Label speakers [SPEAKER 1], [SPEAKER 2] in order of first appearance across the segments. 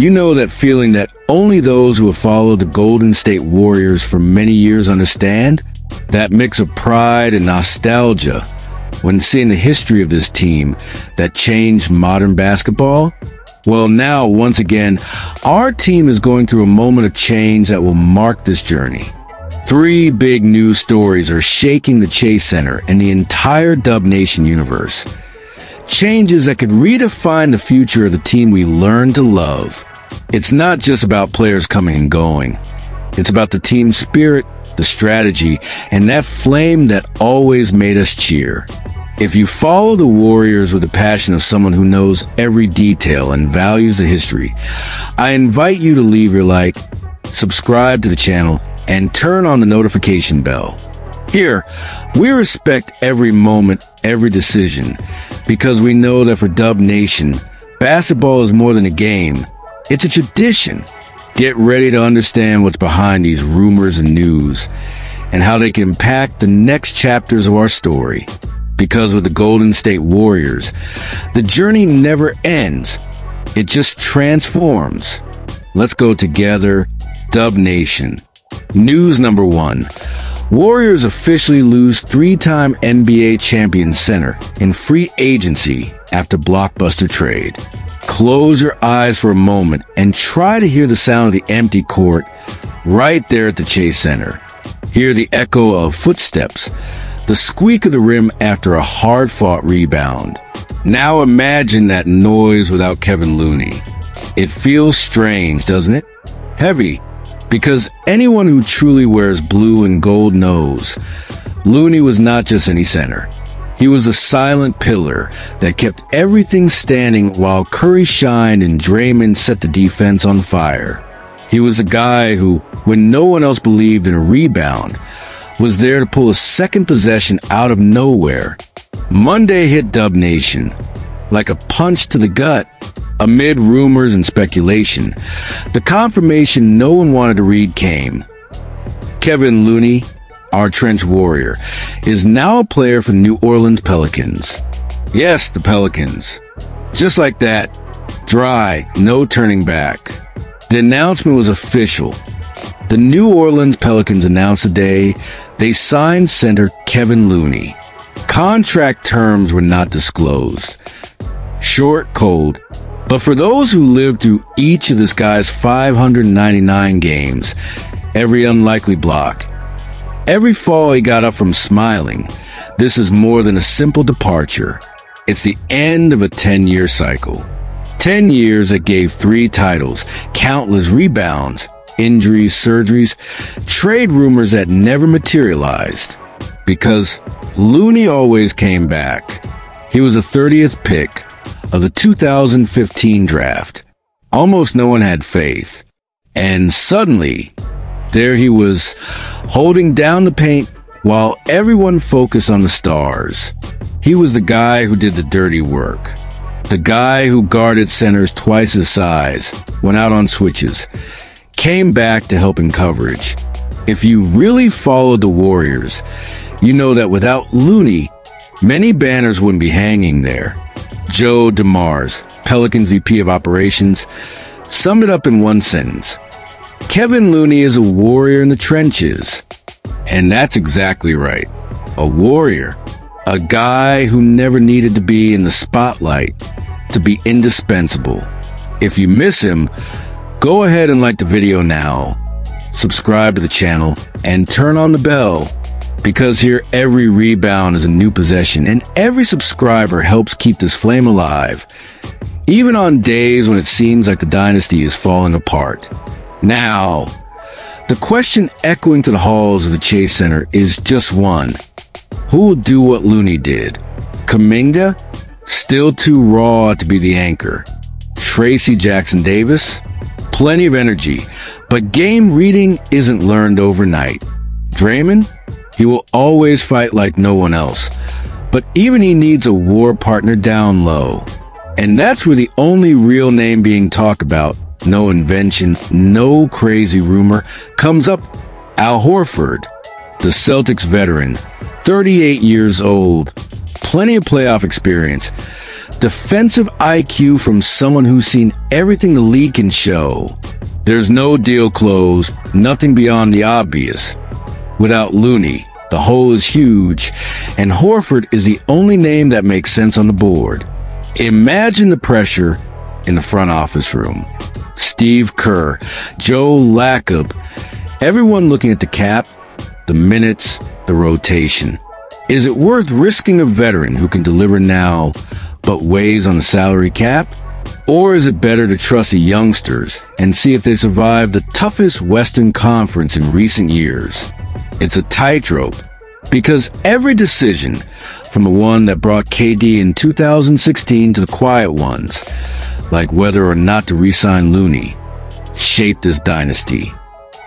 [SPEAKER 1] You know that feeling that only those who have followed the Golden State Warriors for many years understand? That mix of pride and nostalgia when seeing the history of this team that changed modern basketball? Well, now, once again, our team is going through a moment of change that will mark this journey. 3 big news stories are shaking the Chase Center and the entire Dub Nation universe. Changes that could redefine the future of the team we learned to love. It's not just about players coming and going. It's about the team spirit, the strategy, and that flame that always made us cheer. If you follow the Warriors with the passion of someone who knows every detail and values the history, I invite you to leave your like, subscribe to the channel, and turn on the notification bell. Here, we respect every moment, every decision, because we know that for Dub Nation, basketball is more than a game. It's a tradition. Get ready to understand what's behind these rumors and news, and how they can impact the next chapters of our story. Because with the Golden State Warriors, the journey never ends. It just transforms. Let's go together, Dub Nation. News number 1. Warriors officially lose 3-time NBA champion center in free agency after blockbuster trade. Close your eyes for a moment and try to hear the sound of the empty court right there at the Chase Center. Hear the echo of footsteps, the squeak of the rim after a hard-fought rebound. Now imagine that noise without Kevin Looney. It feels strange, doesn't it? Heavy. Because anyone who truly wears blue and gold knows Looney was not just any center. He was a silent pillar that kept everything standing while Curry shined and Draymond set the defense on fire. He was a guy who, when no one else believed in a rebound, was there to pull a second possession out of nowhere. Monday hit Dub Nation like a punch to the gut. Amid rumors and speculation, the confirmation no one wanted to read came. Kevin Looney, our trench warrior, is now a player for the New Orleans Pelicans. Yes, the Pelicans. Just like that. Dry, no turning back. The announcement was official. The New Orleans Pelicans announced today they signed center Kevin Looney. Contract terms were not disclosed. Short, cold. But for those who lived through each of this guy's 599 games, every unlikely block, every fall he got up from smiling, this is more than a simple departure. It's the end of a 10-year cycle. 10 years that gave 3 titles, countless rebounds, injuries, surgeries, trade rumors that never materialized. Because Looney always came back. He was the 30th pick of the 2015 draft. Almost no one had faith. And suddenly, there he was, holding down the paint while everyone focused on the stars. He was the guy who did the dirty work. The guy who guarded centers twice his size, went out on switches, came back to help in coverage. If you really followed the Warriors, you know that without Looney, many banners wouldn't be hanging there. Joe DeMars, Pelicans VP of Operations, summed it up in one sentence. Kevin Looney is a warrior in the trenches. And that's exactly right. A warrior. A guy who never needed to be in the spotlight to be indispensable. If you miss him, go ahead and like the video now, subscribe to the channel, and turn on the bell. Because here every rebound is a new possession, and every subscriber helps keep this flame alive, even on days when it seems like the dynasty is falling apart. Now, the question echoing to the halls of the Chase Center is just one. Who will do what Looney did? Kuminga? Still too raw to be the anchor. Tracy Jackson Davis? Plenty of energy, but game reading isn't learned overnight. Draymond? He will always fight like no one else, but even he needs a war partner down low. And that's where the only real name being talked about, no invention, no crazy rumor, comes up. Al Horford, the Celtics veteran, 38 years old, plenty of playoff experience, Defensive IQ from someone who's seen everything the league can show. There's no deal closed, nothing beyond the obvious. Without Looney, the hole is huge, and Horford is the only name that makes sense on the board. Imagine the pressure in the front office room. Steve Kerr, Joe Lacob, everyone looking at the cap, the minutes, the rotation. Is it worth risking a veteran who can deliver now but weighs on the salary cap? Or is it better to trust the youngsters and see if they survive the toughest Western Conference in recent years? It's a tightrope, because every decision, from the one that brought KD in 2016 to the quiet ones, like whether or not to re-sign Looney, shaped this dynasty.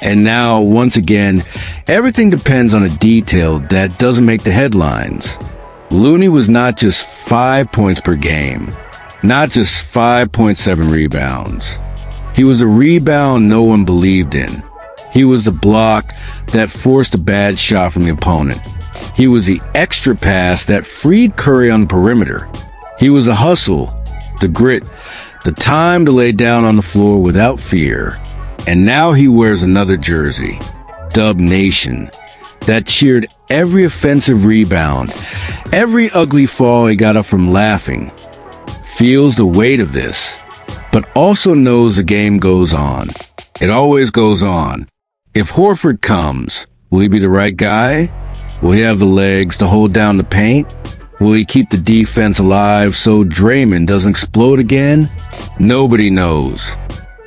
[SPEAKER 1] And now, once again, everything depends on a detail that doesn't make the headlines. Looney was not just 5 points per game, not just 5.7 rebounds. He was a rebound no one believed in. He was the block that forced a bad shot from the opponent. He was the extra pass that freed Curry on the perimeter. He was the hustle, the grit, the time to lay down on the floor without fear. And now he wears another jersey, Dub Nation, that cheered every offensive rebound, every ugly fall he got up from laughing, feels the weight of this, but also knows the game goes on. It always goes on. If Horford comes, will he be the right guy? Will he have the legs to hold down the paint? Will he keep the defense alive so Draymond doesn't explode again? Nobody knows.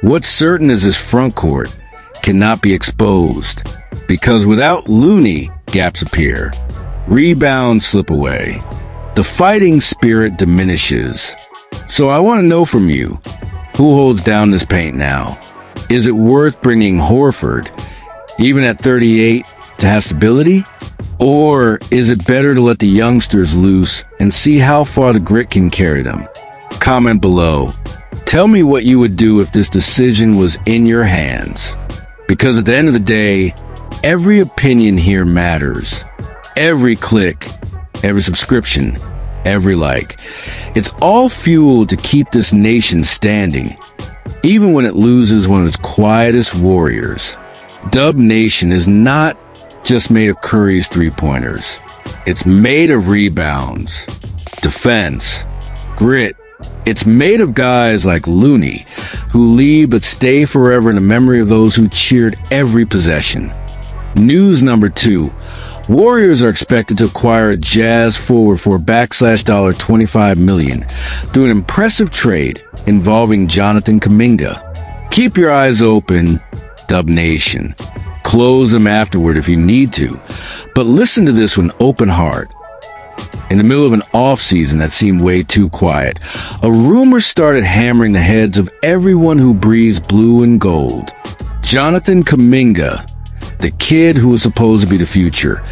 [SPEAKER 1] What's certain is his front court cannot be exposed, because without Looney, gaps appear. Rebounds slip away. The fighting spirit diminishes. So I want to know from you, who holds down this paint now? Is it worth bringing Horford, even at 38, to have stability? Or is it better to let the youngsters loose and see how far the grit can carry them? Comment below. Tell me what you would do if this decision was in your hands. Because at the end of the day, every opinion here matters. Every click, every subscription, every like. It's all fuel to keep this nation standing, even when it loses one of its quietest warriors. Dub Nation is not just made of Curry's three-pointers. It's made of rebounds, defense, grit. It's made of guys like Looney, who leave but stay forever in the memory of those who cheered every possession. News number 2. Warriors are expected to acquire a Jazz forward for $25 million through an impressive trade involving Jonathan Kuminga. Keep your eyes open, Dub Nation. Close them afterward if you need to, but listen to this with an open heart. In the middle of an off-season that seemed way too quiet, a rumor started hammering the heads of everyone who breathes blue and gold. Jonathan Kuminga, the kid who was supposed to be the future,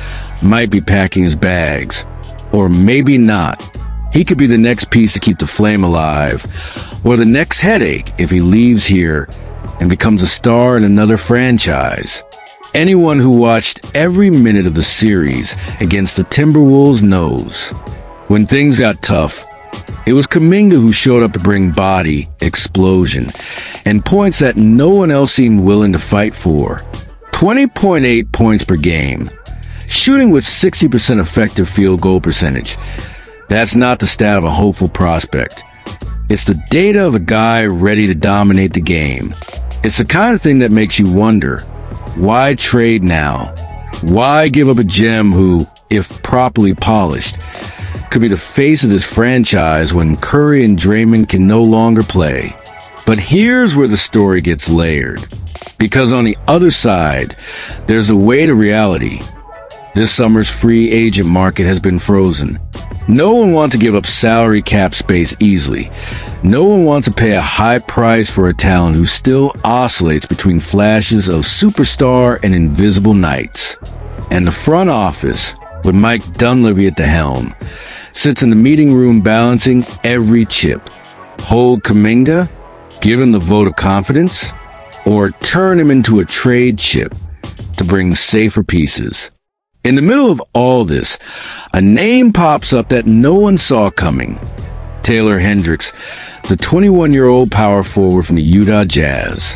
[SPEAKER 1] might be packing his bags. Or maybe not. He could be the next piece to keep the flame alive, or the next headache if he leaves here and becomes a star in another franchise. Anyone who watched every minute of the series against the Timberwolves knows. When things got tough, it was Kuminga who showed up to bring body, explosion, and points that no one else seemed willing to fight for. 20.8 points per game, shooting with 60% effective field goal percentage. That's not the stat of a hopeful prospect. It's the data of a guy ready to dominate the game. It's the kind of thing that makes you wonder, why trade now? Why give up a gem who, if properly polished, could be the face of this franchise when Curry and Draymond can no longer play? But here's where the story gets layered. Because on the other side, there's a way to reality. This summer's free agent market has been frozen. No one wants to give up salary cap space easily. No one wants to pay a high price for a talent who still oscillates between flashes of superstar and invisible nights. And the front office, with Mike Dunleavy at the helm, sits in the meeting room balancing every chip. Hold Kuminga, give him the vote of confidence, or turn him into a trade chip to bring safer pieces. In the middle of all this, a name pops up that no one saw coming. Taylor Hendricks, the 21-year-old power forward from the Utah Jazz.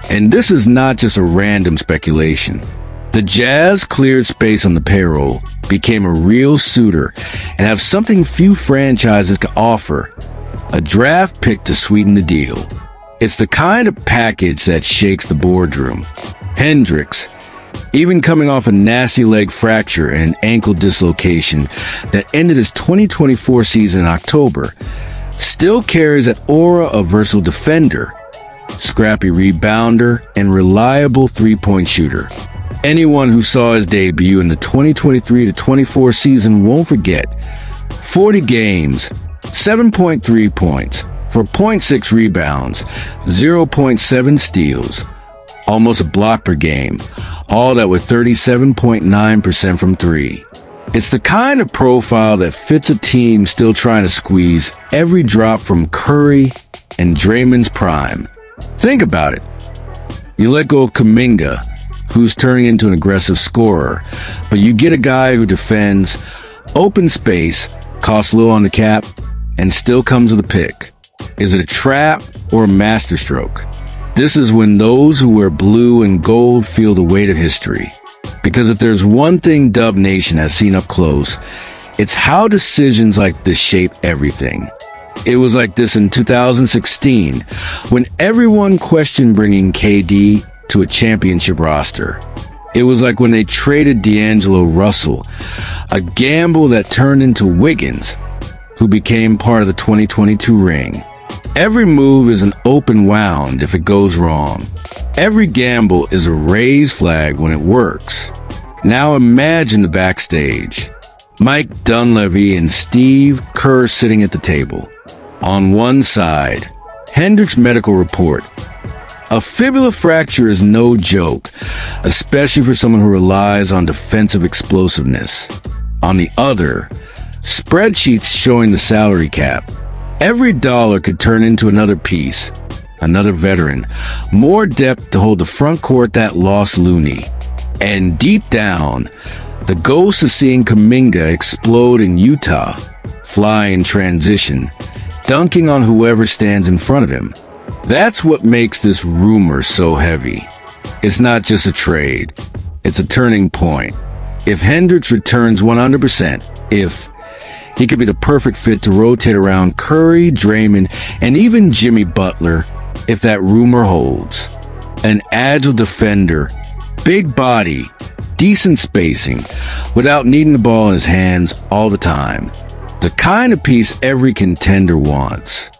[SPEAKER 1] And this is not just a random speculation. The Jazz cleared space on the payroll, became a real suitor, and have something few franchises can offer: a draft pick to sweeten the deal. It's the kind of package that shakes the boardroom. Hendricks, even coming off a nasty leg fracture and ankle dislocation that ended his 2024 season in October, still carries that aura of versatile defender, scrappy rebounder, and reliable three-point shooter. Anyone who saw his debut in the 2023-24 season won't forget. 40 games, 7.3 points, 4.6 rebounds, 0.7 steals, almost a block per game, all that with 37.9% from three. It's the kind of profile that fits a team still trying to squeeze every drop from Curry and Draymond's prime. Think about it. You let go of Kuminga, who's turning into an aggressive scorer, but you get a guy who defends, open space, costs little on the cap, and still comes with a pick. Is it a trap or a masterstroke? This is when those who wear blue and gold feel the weight of history. Because if there's one thing Dub Nation has seen up close, it's how decisions like this shape everything. It was like this in 2016, when everyone questioned bringing KD to a championship roster. It was like when they traded D'Angelo Russell, a gamble that turned into Wiggins, who became part of the 2022 ring. Every move is an open wound if it goes wrong. Every gamble is a raised flag when it works. Now imagine the backstage. Mike Dunleavy and Steve Kerr sitting at the table. On one side, Hendricks' medical report. A fibula fracture is no joke, especially for someone who relies on defensive explosiveness. On the other, spreadsheets showing the salary cap. Every dollar could turn into another piece, another veteran, more depth to hold the front court that lost Looney. And deep down, the ghost of seeing Kuminga explode in Utah, fly in transition, dunking on whoever stands in front of him. That's what makes this rumor so heavy. It's not just a trade. It's a turning point. If Hendricks returns 100%, he could be the perfect fit to rotate around Curry, Draymond, and even Jimmy Butler, if that rumor holds. An agile defender, big body, decent spacing, without needing the ball in his hands all the time. The kind of piece every contender wants.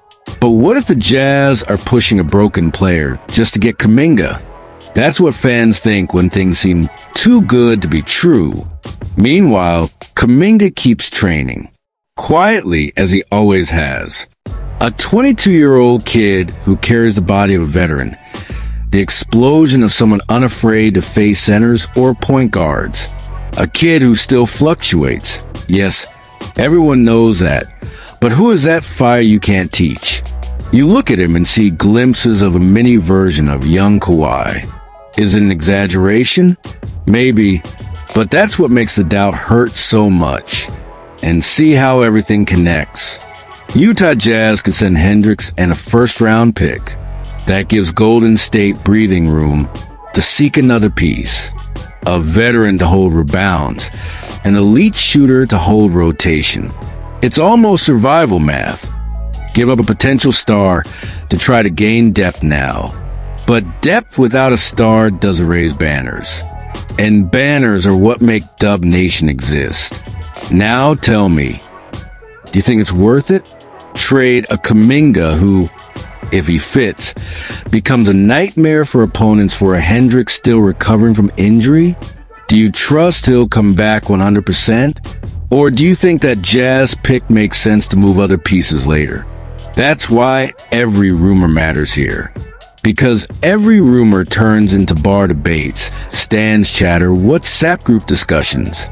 [SPEAKER 1] But what if the Jazz are pushing a broken player just to get Kuminga? That's what fans think when things seem too good to be true. Meanwhile, Kuminga keeps training, quietly as he always has. A 22-year-old kid who carries the body of a veteran, the explosion of someone unafraid to face centers or point guards. A kid who still fluctuates. Yes, everyone knows that. But who is that fire you can't teach? You look at him and see glimpses of a mini version of young Kawhi. Is it an exaggeration? Maybe, but that's what makes the doubt hurt so much. And see how everything connects. Utah Jazz could send Hendricks and a first-round pick. That gives Golden State breathing room to seek another piece. A veteran to hold rebounds, an elite shooter to hold rotation. It's almost survival math. Give up a potential star to try to gain depth now. But depth without a star doesn't raise banners. And banners are what make Dub Nation exist. Now tell me, do you think it's worth it? Trade a Kuminga who, if he fits, becomes a nightmare for opponents for a Hendricks still recovering from injury? Do you trust he'll come back 100%? Or do you think that Jazz pick makes sense to move other pieces later? That's why every rumor matters here. Because every rumor turns into bar debates, stands chatter, WhatsApp group discussions.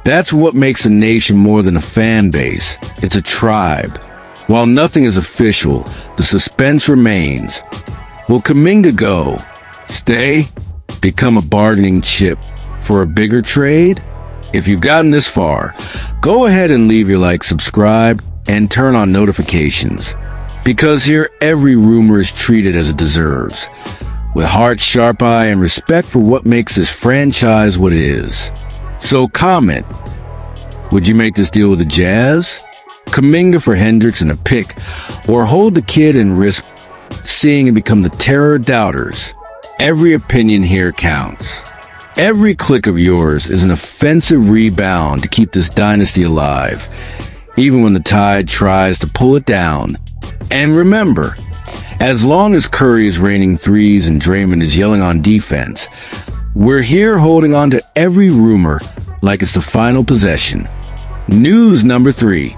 [SPEAKER 1] That's what makes a nation more than a fan base. It's a tribe. While nothing is official, the suspense remains. Will Kuminga go? Stay? Become a bargaining chip for a bigger trade? If you've gotten this far, go ahead and leave your like, subscribe, and turn on notifications. Because here, every rumor is treated as it deserves, with heart, sharp eye, and respect for what makes this franchise what it is. So comment, would you make this deal with the Jazz? Kuminga for Hendricks and a pick, or hold the kid and risk seeing him become the terror of doubters? Every opinion here counts. Every click of yours is an offensive rebound to keep this dynasty alive, even when the tide tries to pull it down. And remember, as long as Curry is raining threes and Draymond is yelling on defense, we're here holding on to every rumor like it's the final possession. News number 3.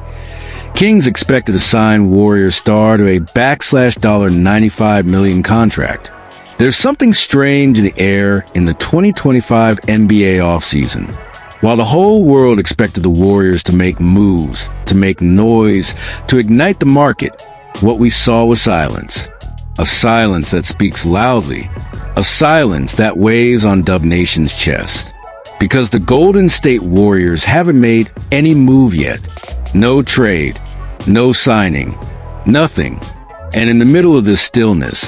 [SPEAKER 1] Kings expected to sign Warriors star to a $95 million contract. There's something strange in the air in the 2025 NBA offseason. While the whole world expected the Warriors to make moves, to make noise, to ignite the market, what we saw was silence. A silence that speaks loudly. A silence that weighs on Dub Nation's chest. Because the Golden State Warriors haven't made any move yet. No trade. No signing. Nothing. And in the middle of this stillness,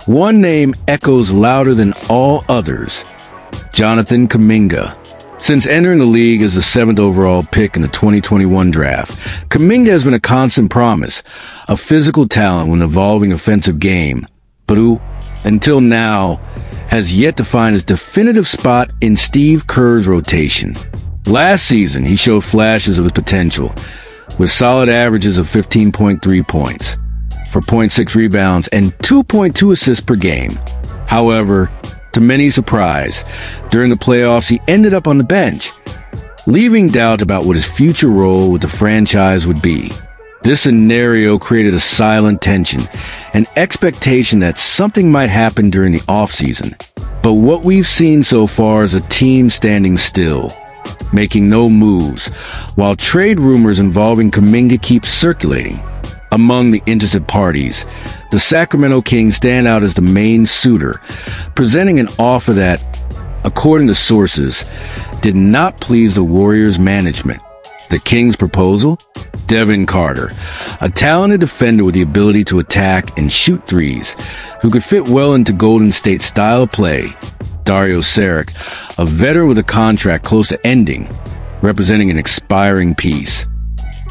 [SPEAKER 1] one name echoes louder than all others. Jonathan Kuminga. Since entering the league as the 7th overall pick in the 2021 draft, Kuminga has been a constant promise, a physical talent with an evolving offensive game, but who, until now, has yet to find his definitive spot in Steve Kerr's rotation. Last season, he showed flashes of his potential, with solid averages of 15.3 points, 4.6 rebounds, and 2.2 assists per game. However, to many surprise, during the playoffs he ended up on the bench, leaving doubt about what his future role with the franchise would be. This scenario created a silent tension, an expectation that something might happen during the offseason. But what we've seen so far is a team standing still, making no moves, while trade rumors involving Kuminga keep circulating. Among the interested parties, the Sacramento Kings stand out as the main suitor, presenting an offer that, according to sources, did not please the Warriors' management. The Kings' proposal? Devin Carter, a talented defender with the ability to attack and shoot threes, who could fit well into Golden State's style of play. Dario Saric, a veteran with a contract close to ending, representing an expiring piece.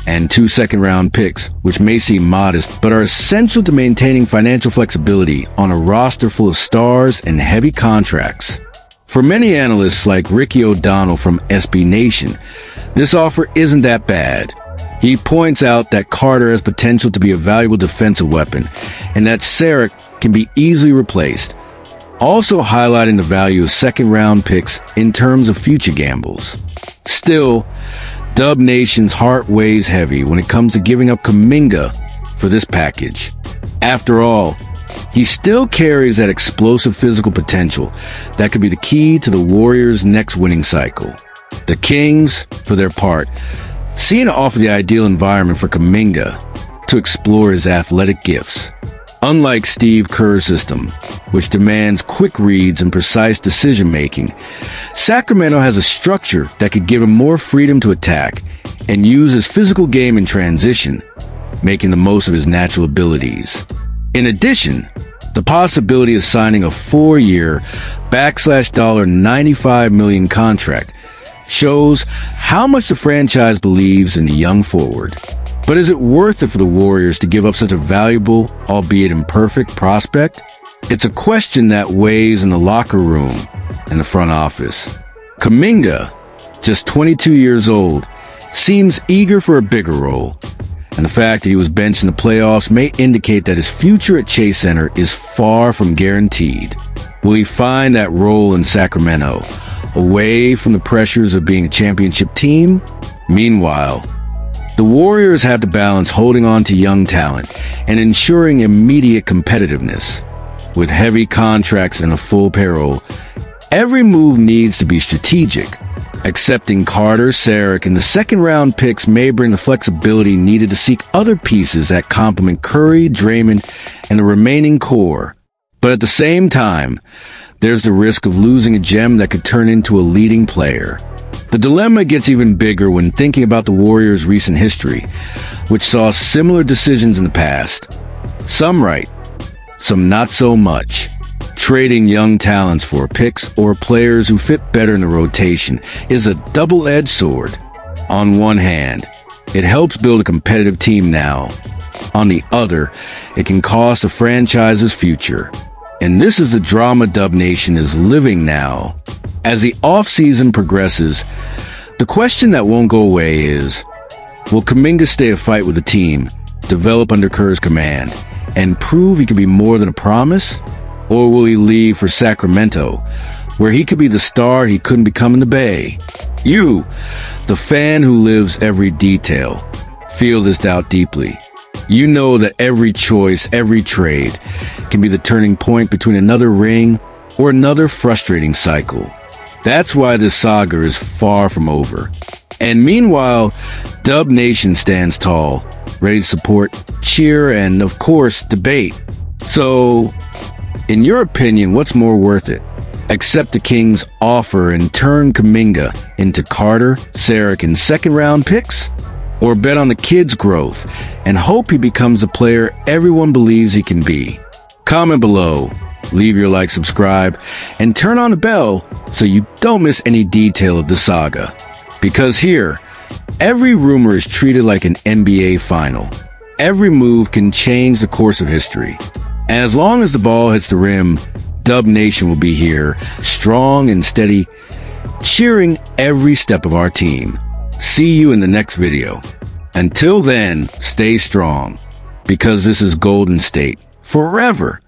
[SPEAKER 1] And 2 second-round picks, which may seem modest, but are essential to maintaining financial flexibility on a roster full of stars and heavy contracts. For many analysts like Ricky O'Donnell from SB Nation, this offer isn't that bad. He points out that Carter has potential to be a valuable defensive weapon, and that Saric can be easily replaced, also highlighting the value of second-round picks in terms of future gambles. Still, Dub Nation's heart weighs heavy when it comes to giving up Kuminga for this package. After all, he still carries that explosive physical potential that could be the key to the Warriors' next winning cycle. The Kings, for their part, seem to offer the ideal environment for Kuminga to explore his athletic gifts. Unlike Steve Kerr's system, which demands quick reads and precise decision-making, Sacramento has a structure that could give him more freedom to attack and use his physical game in transition, making the most of his natural abilities. In addition, the possibility of signing a 4-year $95 million contract shows how much the franchise believes in the young forward. But is it worth it for the Warriors to give up such a valuable, albeit imperfect, prospect? It's a question that weighs in the locker room and the front office. Kuminga, just 22 years old, seems eager for a bigger role, and the fact that he was benched in the playoffs may indicate that his future at Chase Center is far from guaranteed. Will he find that role in Sacramento, away from the pressures of being a championship team? Meanwhile, the Warriors have to balance holding on to young talent and ensuring immediate competitiveness. With heavy contracts and a full payroll, every move needs to be strategic. Accepting Carter, Saric, and the second-round picks may bring the flexibility needed to seek other pieces that complement Curry, Draymond, and the remaining core. But at the same time, there's the risk of losing a gem that could turn into a leading player. The dilemma gets even bigger when thinking about the Warriors' recent history. which saw similar decisions in the past. Some right, some not so much. Trading young talents for picks or players who fit better in the rotation is a double-edged sword. On one hand, it helps build a competitive team now. On the other, it can cost a franchise's future. And this is the drama Dub Nation is living now. As the offseason progresses, the question that won't go away is, will Kuminga stay a fight with the team, develop under Kerr's command, and prove he can be more than a promise? Or will he leave for Sacramento, where he could be the star he couldn't become in the Bay? You, the fan who lives every detail, feel this doubt deeply. You know that every choice, every trade, can be the turning point between another ring or another frustrating cycle. That's why this saga is far from over. And meanwhile, Dub Nation stands tall, ready to support, cheer, and of course, debate. So, in your opinion, what's more worth it? Accept the Kings' offer and turn Kuminga into Carter, Saric, and second-round picks? Or bet on the kid's growth and hope he becomes the player everyone believes he can be? Comment below, leave your like, subscribe, and turn on the bell so you don't miss any detail of the saga. Because here, every rumor is treated like an NBA final. Every move can change the course of history. And as long as the ball hits the rim, Dub Nation will be here, strong and steady, cheering every step of our team. See you in the next video. Until then, stay strong, because this is Golden State forever.